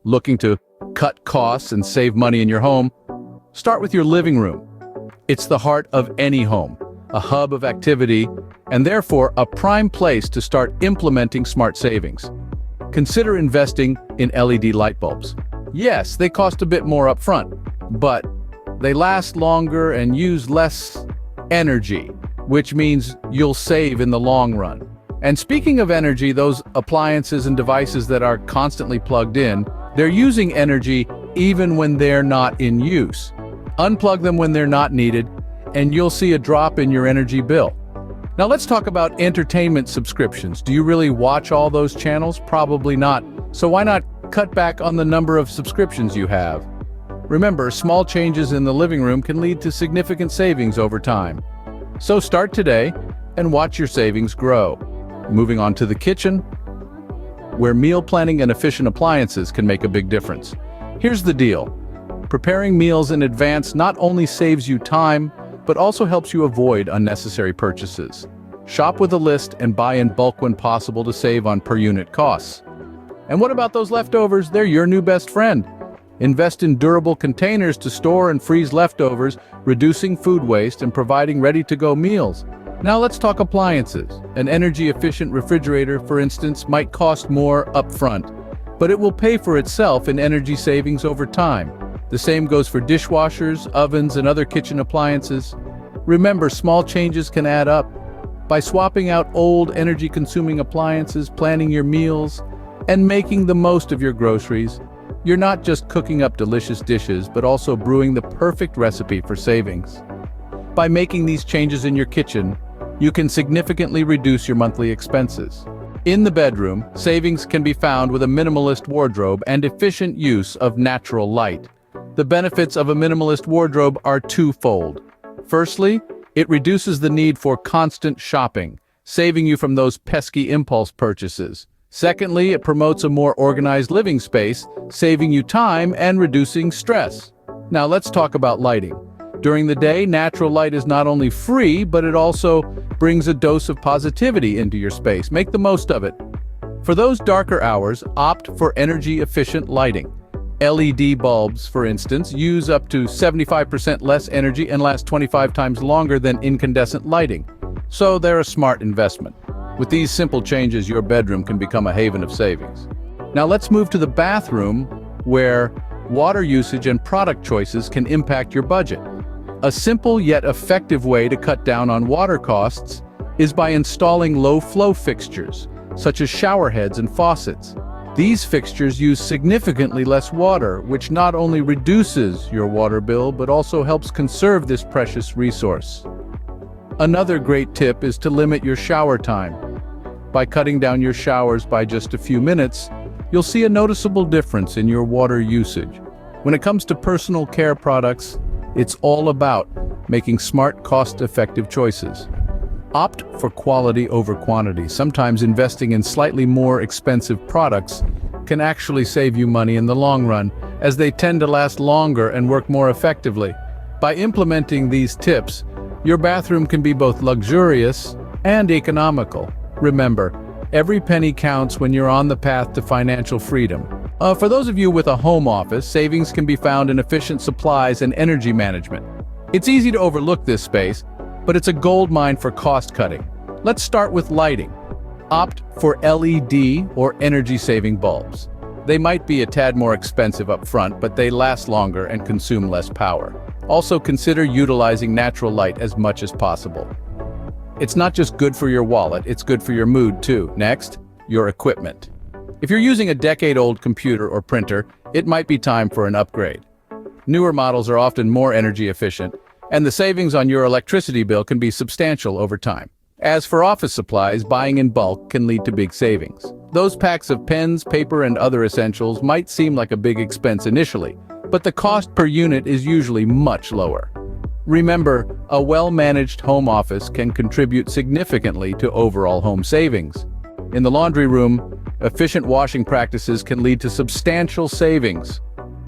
Looking to cut costs and save money in your home? Start with your living room. It's the heart of any home, a hub of activity, and therefore a prime place to start implementing smart savings. Consider investing in LED light bulbs. Yes, they cost a bit more upfront, but they last longer and use less energy, which means you'll save in the long run. And speaking of energy, those appliances and devices that are constantly plugged in, they're using energy even when they're not in use. Unplug them when they're not needed, and you'll see a drop in your energy bill. Now let's talk about entertainment subscriptions. Do you really watch all those channels? Probably not. So why not cut back on the number of subscriptions you have? Remember, small changes in the living room can lead to significant savings over time. So start today and watch your savings grow. Moving on to the kitchen, where meal planning and efficient appliances can make a big difference. Here's the deal. Preparing meals in advance not only saves you time, but also helps you avoid unnecessary purchases. Shop with a list and buy in bulk when possible to save on per-unit costs. And what about those leftovers? They're your new best friend. Invest in durable containers to store and freeze leftovers, reducing food waste and providing ready-to-go meals. Now let's talk appliances. An energy-efficient refrigerator, for instance, might cost more upfront, but it will pay for itself in energy savings over time. The same goes for dishwashers, ovens, and other kitchen appliances. Remember, small changes can add up. By swapping out old energy-consuming appliances, planning your meals, and making the most of your groceries, you're not just cooking up delicious dishes, but also brewing the perfect recipe for savings. By making these changes in your kitchen, you can significantly reduce your monthly expenses. In the bedroom, savings can be found with a minimalist wardrobe and efficient use of natural light. The benefits of a minimalist wardrobe are twofold. Firstly, it reduces the need for constant shopping, saving you from those pesky impulse purchases. Secondly, it promotes a more organized living space, saving you time and reducing stress. Now let's talk about lighting. During the day, natural light is not only free, but it also brings a dose of positivity into your space. Make the most of it. For those darker hours, opt for energy-efficient lighting. LED bulbs, for instance, use up to 75% less energy and last 25 times longer than incandescent lighting. So they're a smart investment. With these simple changes, your bedroom can become a haven of savings. Now let's move to the bathroom, where water usage and product choices can impact your budget. A simple yet effective way to cut down on water costs is by installing low-flow fixtures, such as shower heads and faucets. These fixtures use significantly less water, which not only reduces your water bill, but also helps conserve this precious resource. Another great tip is to limit your shower time. By cutting down your showers by just a few minutes, you'll see a noticeable difference in your water usage. When it comes to personal care products, it's all about making smart, cost-effective choices. Opt for quality over quantity. Sometimes investing in slightly more expensive products can actually save you money in the long run, as they tend to last longer and work more effectively. By implementing these tips, your bathroom can be both luxurious and economical. Remember, every penny counts when you're on the path to financial freedom. For those of you with a home office, savings can be found in efficient supplies and energy management. It's easy to overlook this space, but it's a goldmine for cost cutting. Let's start with lighting. Opt for LED or energy-saving bulbs. They might be a tad more expensive up front, but they last longer and consume less power. Also, consider utilizing natural light as much as possible. It's not just good for your wallet, it's good for your mood too. Next, your equipment. If you're using a decade-old computer or printer, it might be time for an upgrade. Newer models are often more energy efficient, and the savings on your electricity bill can be substantial over time. As for office supplies, buying in bulk can lead to big savings. Those packs of pens, paper, and other essentials might seem like a big expense initially, but the cost per unit is usually much lower. Remember, a well-managed home office can contribute significantly to overall home savings. In the laundry room, efficient washing practices can lead to substantial savings.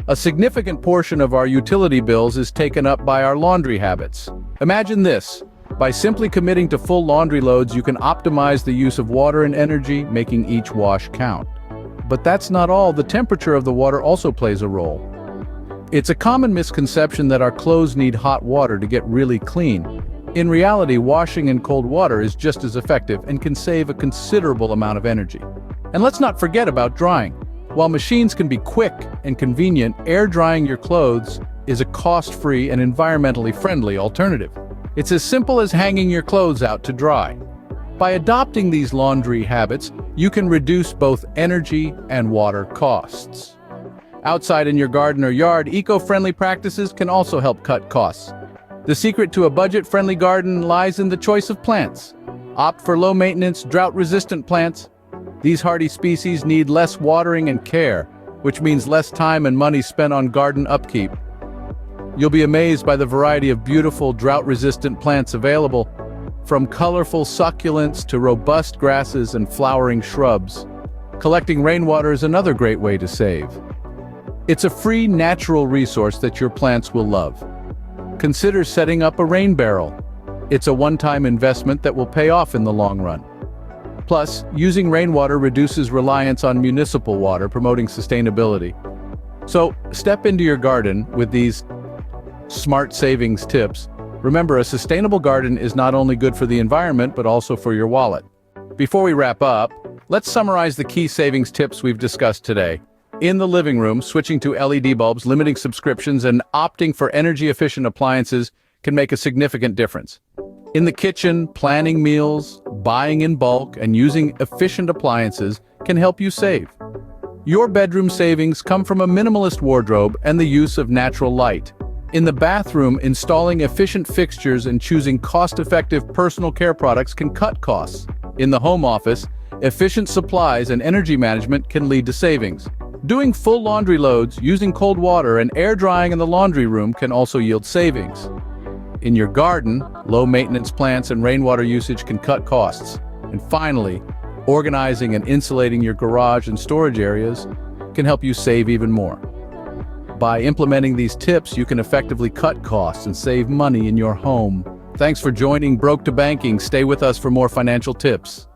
A significant portion of our utility bills is taken up by our laundry habits. Imagine this. By simply committing to full laundry loads, you can optimize the use of water and energy, making each wash count. But that's not all. The temperature of the water also plays a role. It's a common misconception that our clothes need hot water to get really clean. In reality, washing in cold water is just as effective and can save a considerable amount of energy. And let's not forget about drying. While machines can be quick and convenient, air drying your clothes is a cost-free and environmentally friendly alternative. It's as simple as hanging your clothes out to dry. By adopting these laundry habits, you can reduce both energy and water costs. Outside in your garden or yard, eco-friendly practices can also help cut costs. The secret to a budget-friendly garden lies in the choice of plants. Opt for low-maintenance, drought-resistant plants. These hardy species need less watering and care, which means less time and money spent on garden upkeep. You'll be amazed by the variety of beautiful, drought-resistant plants available, from colorful succulents to robust grasses and flowering shrubs. Collecting rainwater is another great way to save. It's a free, natural resource that your plants will love. Consider setting up a rain barrel. It's a one-time investment that will pay off in the long run. Plus, using rainwater reduces reliance on municipal water, promoting sustainability. So, step into your garden with these smart savings tips. Remember, a sustainable garden is not only good for the environment, but also for your wallet. Before we wrap up, let's summarize the key savings tips we've discussed today. In the living room, switching to LED bulbs, limiting subscriptions, and opting for energy-efficient appliances can make a significant difference. In the kitchen, planning meals, buying in bulk, and using efficient appliances can help you save. Your bedroom savings come from a minimalist wardrobe and the use of natural light. In the bathroom, installing efficient fixtures and choosing cost-effective personal care products can cut costs. In the home office, efficient supplies and energy management can lead to savings. Doing full laundry loads, using cold water, and air drying in the laundry room can also yield savings. In your garden, low-maintenance plants and rainwater usage can cut costs. And finally, organizing and insulating your garage and storage areas can help you save even more. By implementing these tips, you can effectively cut costs and save money in your home. Thanks for joining Broke to Banking. Stay with us for more financial tips.